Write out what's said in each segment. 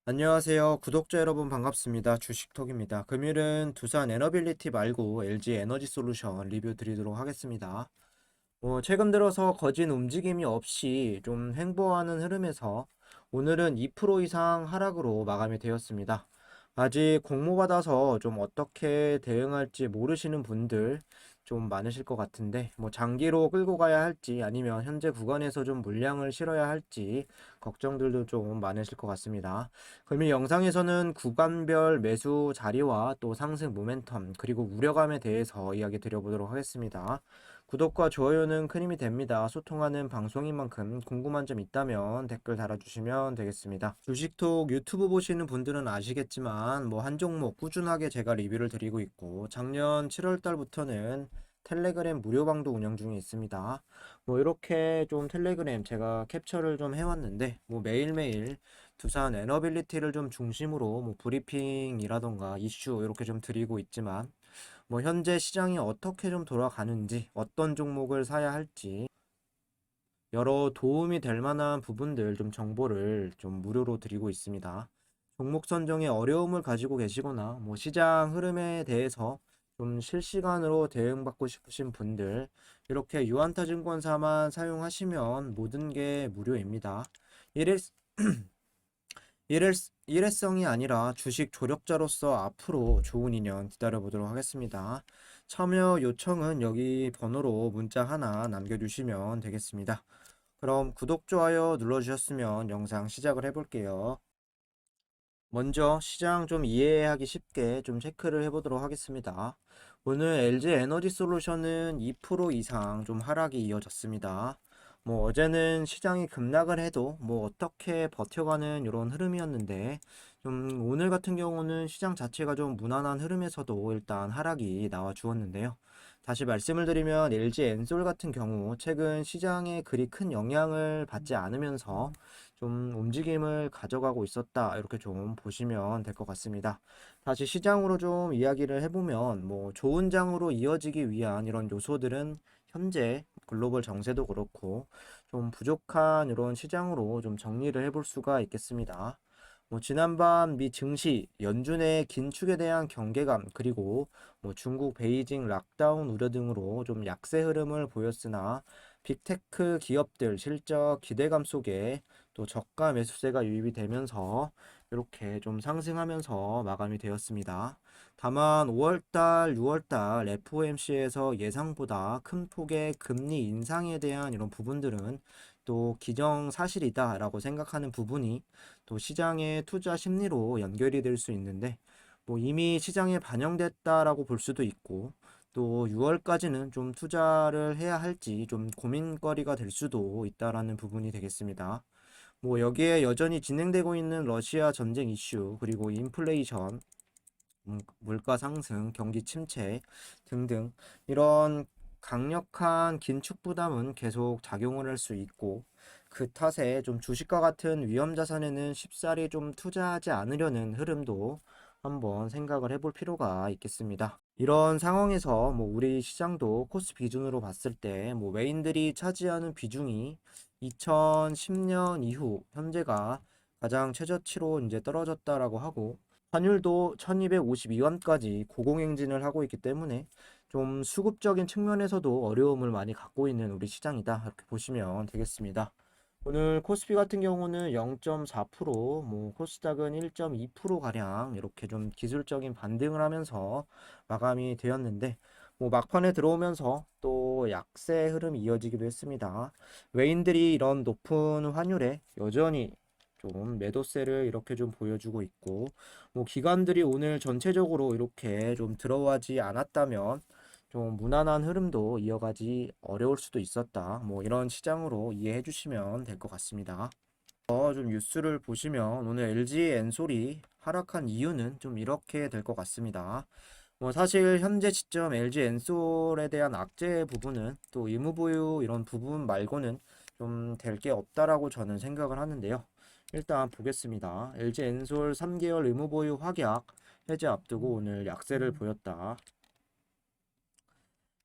안녕하세요. 구독자 여러분 반갑습니다. 주식톡입니다. 금일은 두산 에너빌리티 말고 LG 에너지솔루션 리뷰 드리도록 하겠습니다. 최근 들어서 거진 움직임이 없이 좀 횡보하는 흐름에서 오늘은 2% 이상 하락으로 마감이 되었습니다. 아직 공모받아서 좀 어떻게 대응할지 모르시는 분들 좀 많으실 것 같은데, 장기로 끌고 가야 할지 아니면 현재 구간에서 좀 물량을 실어야 할지 걱정들도 좀 많으실 것 같습니다. 그럼 이 영상에서는 구간별 매수 자리와 또 상승 모멘텀 그리고 우려감에 대해서 이야기 드려보도록 하겠습니다. 구독과 좋아요는 큰 힘이 됩니다. 소통하는 방송인 만큼 궁금한 점 있다면 댓글 달아주시면 되겠습니다. 주식톡 유튜브 보시는 분들은 아시겠지만 한 종목 꾸준하게 제가 리뷰를 드리고 있고 작년 7월 달부터는 텔레그램 무료방도 운영 중에 있습니다. 이렇게 좀 텔레그램 제가 캡처를 좀 해왔는데 매일매일 두산 에너빌리티를 좀 중심으로 브리핑이라던가 이슈 이렇게 좀 드리고 있지만 현재 시장이 어떻게 좀 돌아가는지, 어떤 종목을 사야 할지, 여러 도움이 될 만한 부분들 좀 정보를 좀 무료로 드리고 있습니다. 종목 선정에 어려움을 가지고 계시거나, 시장 흐름에 대해서 좀 실시간으로 대응받고 싶으신 분들, 이렇게 유한타 증권사만 사용하시면 모든 게 무료입니다. 이래, 일회성이 아니라 주식 조력자로서 앞으로 좋은 인연 기다려보도록 하겠습니다. 참여 요청은 여기 번호로 문자 하나 남겨주시면 되겠습니다. 그럼 구독, 좋아요 눌러주셨으면 영상 시작을 해볼게요. 먼저 시장 좀 이해하기 쉽게 좀 체크를 해보도록 하겠습니다. 오늘 LG 에너지 솔루션은 2% 이상 좀 하락이 이어졌습니다. 어제는 시장이 급락을 해도 어떻게 버텨가는 이런 흐름이었는데 좀 오늘 같은 경우는 시장 자체가 좀 무난한 흐름에서도 일단 하락이 나와 주었는데요. 다시 말씀을 드리면 LG 엔솔 같은 경우 최근 시장에 그리 큰 영향을 받지 않으면서 좀 움직임을 가져가고 있었다 이렇게 좀 보시면 될 것 같습니다. 다시 시장으로 좀 이야기를 해보면 좋은 장으로 이어지기 위한 이런 요소들은 현재 글로벌 정세도 그렇고 좀 부족한 이런 시장으로 좀 정리를 해볼 수가 있겠습니다. 지난밤 미 증시, 연준의 긴축에 대한 경계감, 그리고 중국 베이징 락다운 우려 등으로 좀 약세 흐름을 보였으나 빅테크 기업들 실적 기대감 속에 또 저가 매수세가 유입이 되면서 이렇게 좀 상승하면서 마감이 되었습니다. 다만 5월달, 6월달 FOMC에서 예상보다 큰 폭의 금리 인상에 대한 이런 부분들은 또 기정사실이다라고 생각하는 부분이 또 시장의 투자 심리로 연결이 될 수 있는데 이미 시장에 반영됐다라고 볼 수도 있고 또 6월까지는 좀 투자를 해야 할지 좀 고민거리가 될 수도 있다라는 부분이 되겠습니다. 여기에 여전히 진행되고 있는 러시아 전쟁 이슈 그리고 인플레이션 물가 상승, 경기 침체 등등 이런 강력한 긴축 부담은 계속 작용을 할 수 있고 그 탓에 좀 주식과 같은 위험 자산에는 쉽사리 좀 투자하지 않으려는 흐름도 한번 생각을 해볼 필요가 있겠습니다. 이런 상황에서 우리 시장도 코스피 기준으로 봤을 때 외인들이 차지하는 비중이 2010년 이후 현재가 가장 최저치로 이제 떨어졌다라고 하고 환율도 1252원까지 고공행진을 하고 있기 때문에 좀 수급적인 측면에서도 어려움을 많이 갖고 있는 우리 시장이다. 이렇게 보시면 되겠습니다. 오늘 코스피 같은 경우는 0.4%, 코스닥은 1.2%가량 이렇게 좀 기술적인 반등을 하면서 마감이 되었는데, 막판에 들어오면서 또 약세 흐름이 이어지기도 했습니다. 외인들이 이런 높은 환율에 여전히 좀 매도세를 이렇게 좀 보여주고 있고, 기관들이 오늘 전체적으로 이렇게 좀 들어가지 않았다면 좀 무난한 흐름도 이어가지 어려울 수도 있었다. 이런 시장으로 이해해 주시면 될 것 같습니다. 좀 뉴스를 보시면 오늘 LG 엔솔이 하락한 이유는 좀 이렇게 될 것 같습니다. 사실 현재 시점 LG 엔솔에 대한 악재 부분은 또 의무보유 이런 부분 말고는 좀 될 게 없다라고 저는 생각을 하는데요. 일단 보겠습니다. LG 엔솔 3개월 의무보유 확약 해제 앞두고 오늘 약세를 보였다.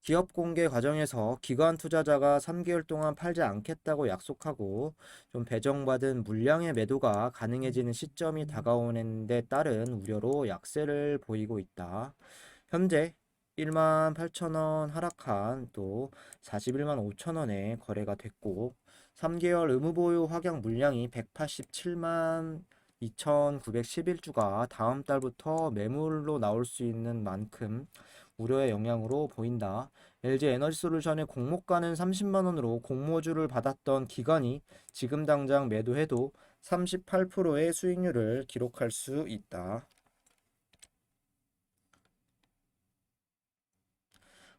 기업 공개 과정에서 기관 투자자가 3개월 동안 팔지 않겠다고 약속하고 좀 배정받은 물량의 매도가 가능해지는 시점이 다가오는 데 따른 우려로 약세를 보이고 있다. 현재 18,000원 하락한 또 41만 5천원에 거래가 됐고 3개월 의무보유 확약 물량이 187만 2,911주가 다음 달부터 매물로 나올 수 있는 만큼 우려의 영향으로 보인다. LG에너지솔루션의 공모가는 30만 원으로 공모주를 받았던 기관이 지금 당장 매도해도 38%의 수익률을 기록할 수 있다.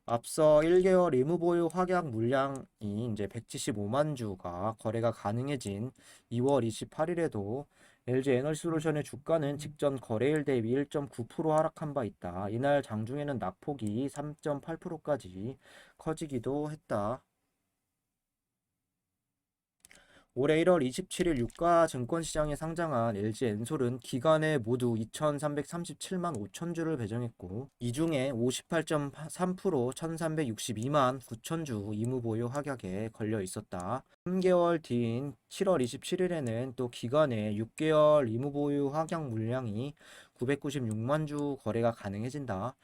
앞서 1개월 의무보유 확약 물량이 이제 175만 주가 거래가 가능해진 2월 28일에도 LG에너지솔루션의 주가는 직전 거래일 대비 1.9% 하락한 바 있다. 이날 장중에는 낙폭이 3.8%까지 커지기도 했다. 올해 1월 27일 유가 증권시장에 상장한 LG엔솔은 기간에 모두 2,337만 5천 주를 배정했고 이 중에 58.3% 1,362만 9천 주 의무보유 확약에 걸려 있었다. 3개월 뒤인 7월 27일에는 또 기간에 6개월 의무보유 확약 물량이 996만 주 거래가 가능해진다.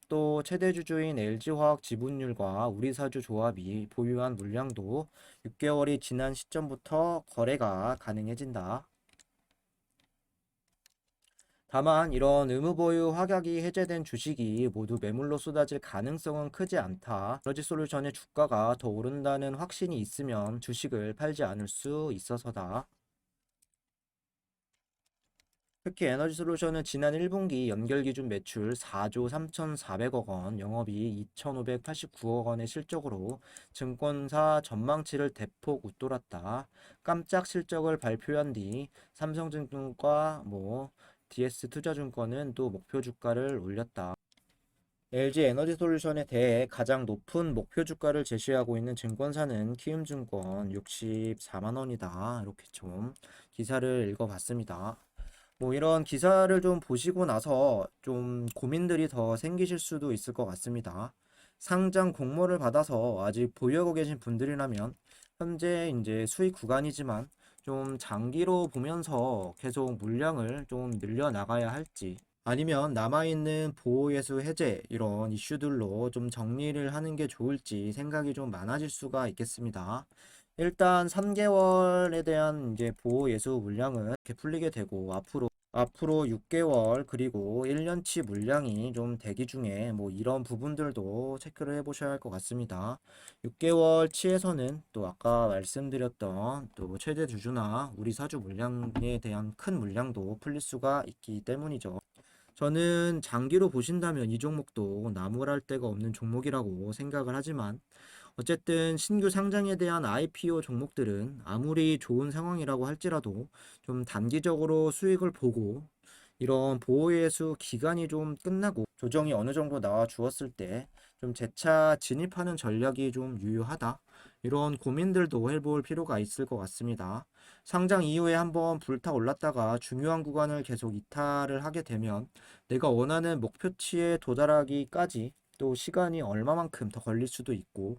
또 최대 주주인 LG화학 지분율과 우리사주 조합이 보유한 물량도 6개월이 지난 시점부터 거래가 가능해진다. 다만 이런 의무보유 확약이 해제된 주식이 모두 매물로 쏟아질 가능성은 크지 않다. 에너지솔루션의 주가가 더 오른다는 확신이 있으면 주식을 팔지 않을 수 있어서다. 특히 에너지솔루션은 지난 1분기 연결기준 매출 4조 3,400억 원, 영업이익 2,589억 원의 실적으로 증권사 전망치를 대폭 웃돌았다. 깜짝 실적을 발표한 뒤 삼성증권과 DS투자증권은 또 목표 주가를 올렸다. LG에너지솔루션에 대해 가장 높은 목표 주가를 제시하고 있는 증권사는 키움증권 64만 원이다. 이렇게 좀 기사를 읽어봤습니다. 이런 기사를 좀 보시고 나서 좀 고민들이 더 생기실 수도 있을 것 같습니다. 상장 공모를 받아서 아직 보유하고 계신 분들이라면 현재 이제 수익 구간이지만 좀 장기로 보면서 계속 물량을 좀 늘려 나가야 할지 아니면 남아있는 보호예수 해제 이런 이슈들로 좀 정리를 하는 게 좋을지 생각이 좀 많아질 수가 있겠습니다. 일단 3개월에 대한 이제 보호예수 물량은 이렇게 풀리게 되고 앞으로 6개월 그리고 1년치 물량이 좀 대기 중에 이런 부분들도 체크를 해 보셔야 할 것 같습니다. 6개월치에서는 또 아까 말씀드렸던 또 최대 주주나 우리 사주 물량에 대한 큰 물량도 풀릴 수가 있기 때문이죠. 저는 장기로 보신다면 이 종목도 나무랄 데가 없는 종목이라고 생각을 하지만 어쨌든 신규 상장에 대한 IPO 종목들은 아무리 좋은 상황이라고 할지라도 좀 단기적으로 수익을 보고 이런 보호예수 기간이 좀 끝나고 조정이 어느 정도 나와 주었을 때 좀 재차 진입하는 전략이 좀 유효하다. 이런 고민들도 해볼 필요가 있을 것 같습니다. 상장 이후에 한번 불타 올랐다가 중요한 구간을 계속 이탈을 하게 되면 내가 원하는 목표치에 도달하기까지 또 시간이 얼마만큼 더 걸릴 수도 있고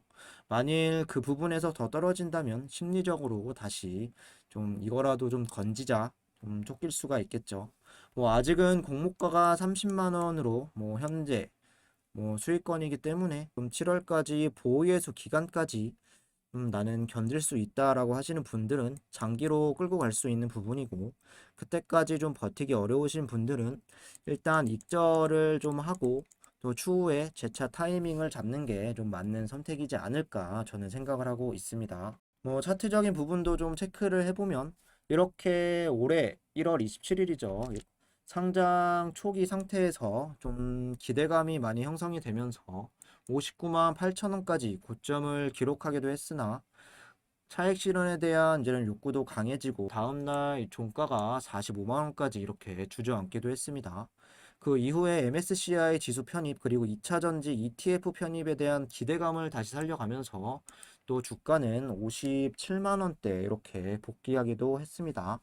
만일 그 부분에서 더 떨어진다면 심리적으로 다시 좀 이거라도 좀 건지자 좀 쫓길 수가 있겠죠. 아직은 공모가가 30만 원으로 현재 수익권이기 때문에 좀 7월까지 보호예수 기간까지 나는 견딜 수 있다라고 하시는 분들은 장기로 끌고 갈 수 있는 부분이고 그때까지 좀 버티기 어려우신 분들은 일단 익절을 좀 하고 또 추후에 재차 타이밍을 잡는 게 좀 맞는 선택이지 않을까 저는 생각을 하고 있습니다. 차트적인 부분도 좀 체크를 해보면 이렇게 올해 1월 27일이죠. 상장 초기 상태에서 좀 기대감이 많이 형성이 되면서 59만 8천 원까지 고점을 기록하기도 했으나 차익 실현에 대한 이제는 욕구도 강해지고 다음날 종가가 45만 원까지 이렇게 주저앉기도 했습니다. 그 이후에 MSCI 지수 편입 그리고 2차전지 ETF 편입에 대한 기대감을 다시 살려가면서 또 주가는 57만 원대 이렇게 복귀하기도 했습니다.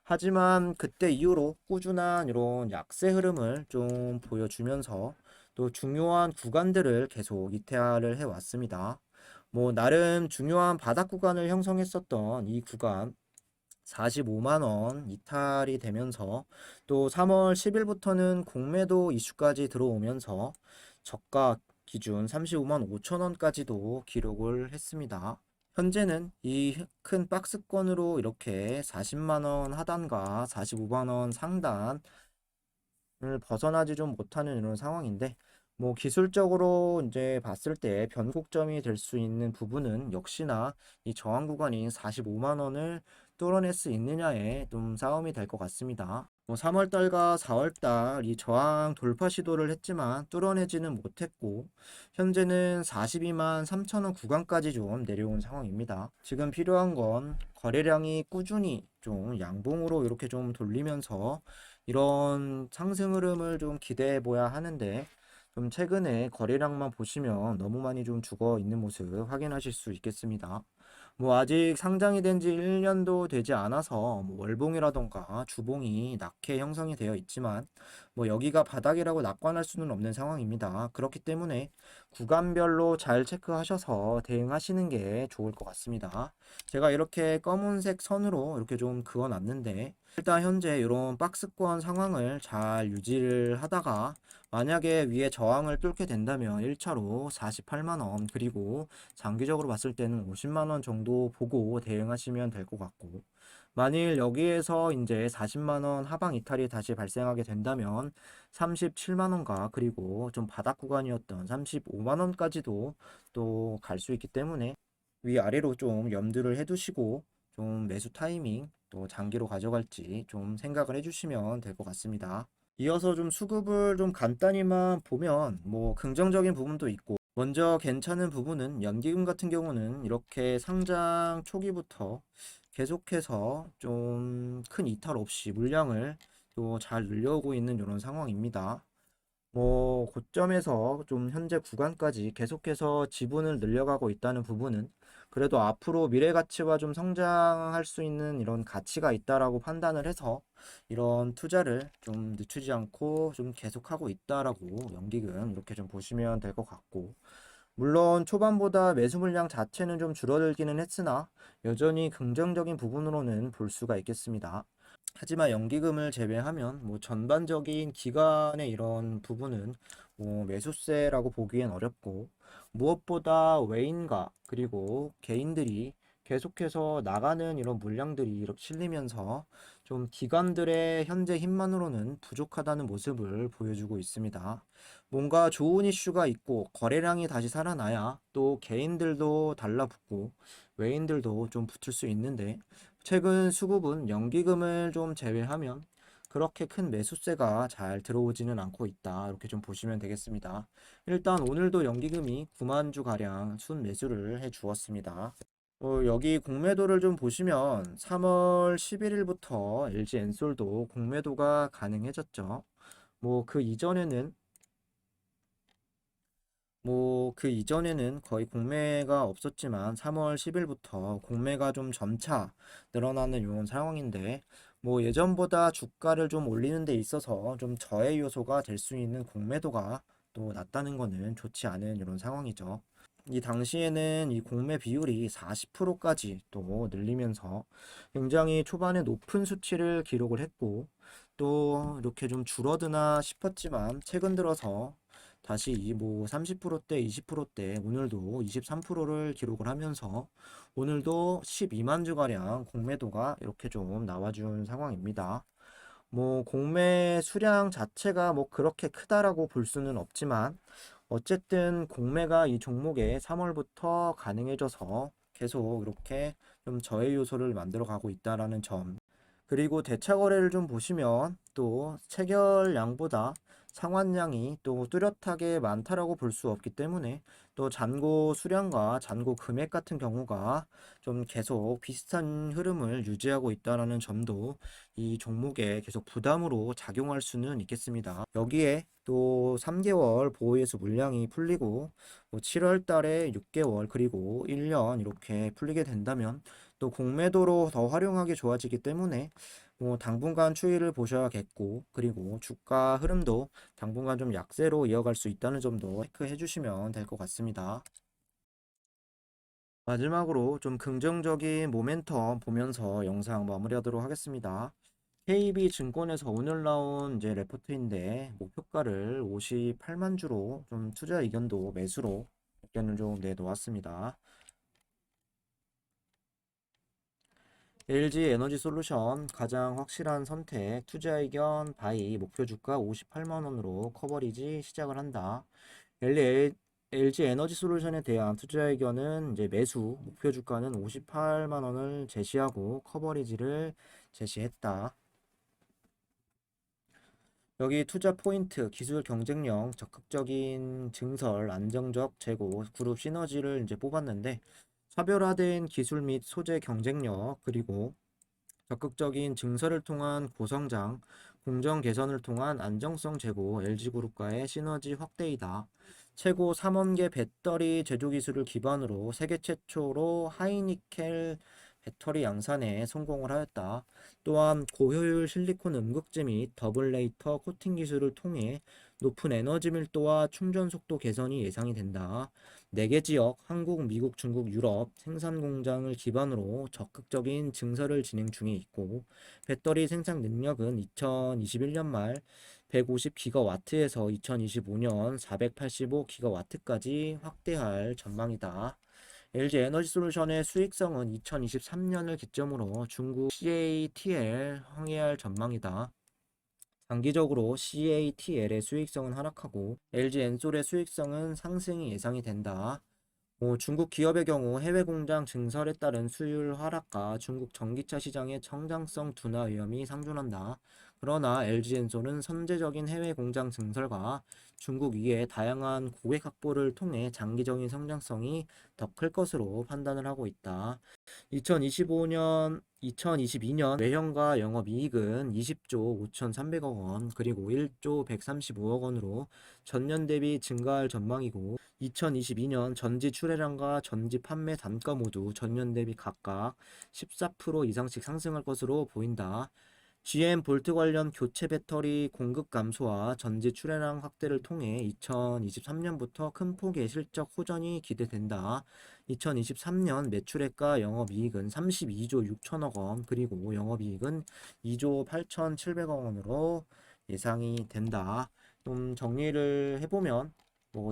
하지만 그때 이후로 꾸준한 이런 약세 흐름을 좀 보여주면서 또 중요한 구간들을 계속 이탈을 해왔습니다. 뭐 나름 중요한 바닥 구간을 형성했었던 이 구간 45만 원 이탈이 되면서 또 3월 10일부터는 공매도 이슈까지 들어오면서 저가 기준 35만 5천 원까지도 기록을 했습니다. 현재는 이 큰 박스권으로 이렇게 40만 원 하단과 45만 원 상단 벗어나지 좀 못하는 이런 상황인데 뭐 기술적으로 이제 봤을 때 변곡점이 될 수 있는 부분은 역시나 이 저항 구간인 45만 원을 뚫어낼 수 있느냐에 좀 싸움이 될 것 같습니다. 뭐 3월 달과 4월 달 이 저항 돌파 시도를 했지만 뚫어내지는 못했고 현재는 42만 3천 원 구간까지 좀 내려온 상황입니다. 지금 필요한 건 거래량이 꾸준히 좀 양봉으로 이렇게 좀 돌리면서 이런 상승 흐름을 좀 기대해 보야 하는데 좀 최근에 거래량만 보시면 너무 많이 좀 죽어 있는 모습 확인하실 수 있겠습니다. 뭐 아직 상장이 된 지 1년도 되지 않아서 뭐 월봉이라던가 주봉이 낙해 형성이 되어 있지만 뭐 여기가 바닥이라고 낙관할 수는 없는 상황입니다. 그렇기 때문에 구간별로 잘 체크하셔서 대응하시는 게 좋을 것 같습니다. 제가 이렇게 검은색 선으로 이렇게 좀 그어 놨는데 일단 현재 이런 박스권 상황을 잘 유지를 하다가 만약에 위에 저항을 뚫게 된다면 1차로 48만 원 그리고 장기적으로 봤을 때는 50만 원 정도 보고 대응하시면 될 것 같고 만일 여기에서 이제 40만 원 하방 이탈이 다시 발생하게 된다면 37만 원과 그리고 좀 바닥 구간이었던 35만 원까지도 또 갈 수 있기 때문에 위아래로 좀 염두를 해두시고 좀 매수 타이밍 또 장기로 가져갈지 좀 생각을 해주시면 될 것 같습니다. 이어서 좀 수급을 좀 간단히만 보면 뭐 긍정적인 부분도 있고 먼저 괜찮은 부분은 연기금 같은 경우는 이렇게 상장 초기부터 계속해서 좀 큰 이탈 없이 물량을 또 잘 늘려오고 있는 이런 상황입니다. 뭐 고점에서 좀 현재 구간까지 계속해서 지분을 늘려가고 있다는 부분은 그래도 앞으로 미래 가치와 좀 성장할 수 있는 이런 가치가 있다라고 판단을 해서 이런 투자를 좀 늦추지 않고 좀 계속하고 있다라고 연기금 이렇게 좀 보시면 될 것 같고 물론 초반보다 매수 물량 자체는 좀 줄어들기는 했으나 여전히 긍정적인 부분으로는 볼 수가 있겠습니다. 하지만 연기금을 제외하면 뭐 전반적인 기간의 이런 부분은 뭐 매수세라고 보기엔 어렵고 무엇보다 외인과 그리고 개인들이 계속해서 나가는 이런 물량들이 이렇게 실리면서 좀 기관들의 현재 힘만으로는 부족하다는 모습을 보여주고 있습니다. 뭔가 좋은 이슈가 있고 거래량이 다시 살아나야 또 개인들도 달라붙고 외인들도 좀 붙을 수 있는데 최근 수급은 연기금을 좀 제외하면 그렇게 큰 매수세가 잘 들어오지는 않고 있다. 이렇게 좀 보시면 되겠습니다. 일단 오늘도 연기금이 9만 주 가량 순 매수를 해 주었습니다. 여기 공매도를 좀 보시면 3월 11일부터 LG 엔솔도 공매도가 가능해졌죠. 뭐 그 이전에는 거의 공매가 없었지만 3월 10일부터 공매가 좀 점차 늘어나는 이런 상황인데 뭐 예전보다 주가를 좀 올리는 데 있어서 좀 저해 요소가 될 수 있는 공매도가 또 낮다는 거는 좋지 않은 이런 상황이죠. 이 당시에는 이 공매 비율이 40%까지 또 늘리면서 굉장히 초반에 높은 수치를 기록을 했고 또 이렇게 좀 줄어드나 싶었지만 최근 들어서 다시 뭐 30%대, 20%대 오늘도 23%를 기록을 하면서 오늘도 12만 주가량 공매도가 이렇게 좀 나와준 상황입니다. 뭐 공매 수량 자체가 뭐 그렇게 크다라고 볼 수는 없지만 어쨌든 공매가 이 종목에 3월부터 가능해져서 계속 이렇게 좀 저해 요소를 만들어 가고 있다라는 점. 그리고 대차 거래를 좀 보시면 또 체결량보다 상환량이 또 뚜렷하게 많다라고 볼 수 없기 때문에 또 잔고 수량과 잔고 금액 같은 경우가 좀 계속 비슷한 흐름을 유지하고 있다라는 점도 이 종목에 계속 부담으로 작용할 수는 있겠습니다. 여기에 또 3개월 보호예수 물량이 풀리고 뭐 7월 달에 6개월 그리고 1년 이렇게 풀리게 된다면 또 공매도로 더 활용하기 좋아지기 때문에 당분간 추이를 보셔야겠고, 그리고 주가 흐름도 당분간 좀 약세로 이어갈 수 있다는 점도 체크해 주시면 될 것 같습니다. 마지막으로 좀 긍정적인 모멘텀 보면서 영상 마무리하도록 하겠습니다. KB증권에서 오늘 나온 이제 레포트인데 목표가를 58만 주로 좀 투자 의견도 매수로 의견을 좀 내놓았습니다. LG 에너지 솔루션 가장 확실한 선택 투자 의견 바이 목표 주가 58만 원으로 커버리지 시작을 한다. LG 에너지 솔루션에 대한 투자 의견은 이제 매수 목표 주가는 58만 원을 제시하고 커버리지를 제시했다. 여기 투자 포인트, 기술 경쟁력, 적극적인 증설, 안정적 재고, 그룹 시너지를 이제 뽑았는데 차별화된 기술 및 소재 경쟁력, 그리고 적극적인 증설을 통한 고성장, 공정 개선을 통한 안정성 제고, LG그룹과의 시너지 확대이다. 최고 3원계 배터리 제조 기술을 기반으로 세계 최초로 하이니켈 배터리 양산에 성공을 하였다. 또한 고효율 실리콘 음극재 및 더블 레이터 코팅 기술을 통해 높은 에너지 밀도와 충전 속도 개선이 예상이 된다. 4개 지역, 한국, 미국, 중국, 유럽 생산 공장을 기반으로 적극적인 증설을 진행 중에 있고, 배터리 생산 능력은 2021년 말 150기가와트에서 2025년 485기가와트까지 확대할 전망이다. LG 에너지 솔루션의 수익성은 2023년을 기점으로 중국 CATL 항해할 전망이다. 장기적으로 CATL의 수익성은 하락하고 LG 엔솔의 수익성은 상승이 예상이 된다. 중국 기업의 경우 해외 공장 증설에 따른 수율 하락과 중국 전기차 시장의 성장성 둔화 위험이 상존한다. 그러나 LG엔솔은 선제적인 해외 공장 증설과 중국 이외의 다양한 고객 확보를 통해 장기적인 성장성이 더 클 것으로 판단을 하고 있다. 2022년 외형과 영업이익은 20조 5,300억 원, 그리고 1조 135억 원으로 전년 대비 증가할 전망이고, 2022년 전지 출하량과 전지 판매 단가 모두 전년 대비 각각 14% 이상씩 상승할 것으로 보인다. GM 볼트 관련 교체 배터리 공급 감소와 전지 출하량 확대를 통해 2023년부터 큰 폭의 실적 호전이 기대된다. 2023년 매출액과 영업이익은 32조 6천억 원, 그리고 영업이익은 2조 8,700억 원으로 예상이 된다. 좀 정리를 해보면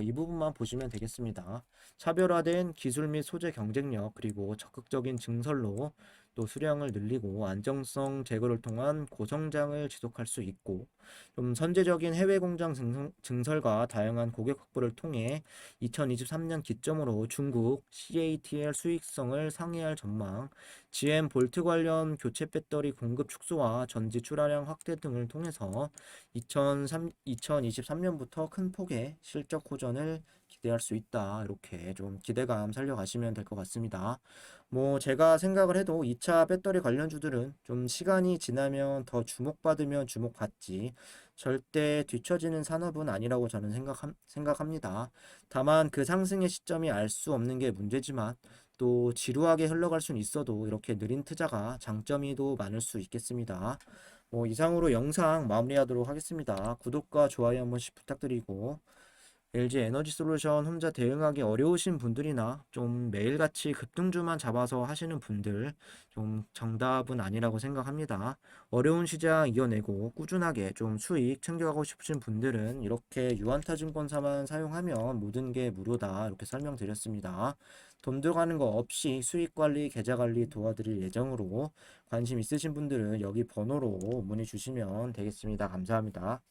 이 부분만 보시면 되겠습니다. 차별화된 기술 및 소재 경쟁력, 그리고 적극적인 증설로 또 수량을 늘리고 안정성 제고를 통한 고성장을 지속할 수 있고, 좀 선제적인 해외 공장 증설과 다양한 고객 확보를 통해 2023년 기점으로 중국 CATL 수익성을 상회할 전망, GM 볼트 관련 교체 배터리 공급 축소와 전지 출하량 확대 등을 통해서 2023년부터 큰 폭의 실적 호전을 기대할 수 있다. 이렇게 좀 기대감 살려가시면 될 것 같습니다. 제가 생각을 해도 2차 배터리 관련주들은 좀 시간이 지나면 더 주목받으면 주목받지 절대 뒤처지는 산업은 아니라고 저는 생각합니다. 다만 그 상승의 시점이 알 수 없는 게 문제지만 또 지루하게 흘러갈 수는 있어도 이렇게 느린 투자가 장점이도 많을 수 있겠습니다. 이상으로 영상 마무리하도록 하겠습니다. 구독과 좋아요 한 번씩 부탁드리고, LG 에너지 솔루션 혼자 대응하기 어려우신 분들이나 좀 매일같이 급등주만 잡아서 하시는 분들, 좀 정답은 아니라고 생각합니다. 어려운 시장 이겨내고 꾸준하게 좀 수익 챙겨가고 싶으신 분들은 이렇게 유한타증권사만 사용하면 모든 게 무료다, 이렇게 설명드렸습니다. 돈 들어가는 거 없이 수익 관리, 계좌 관리 도와드릴 예정으로 관심 있으신 분들은 여기 번호로 문의 주시면 되겠습니다. 감사합니다.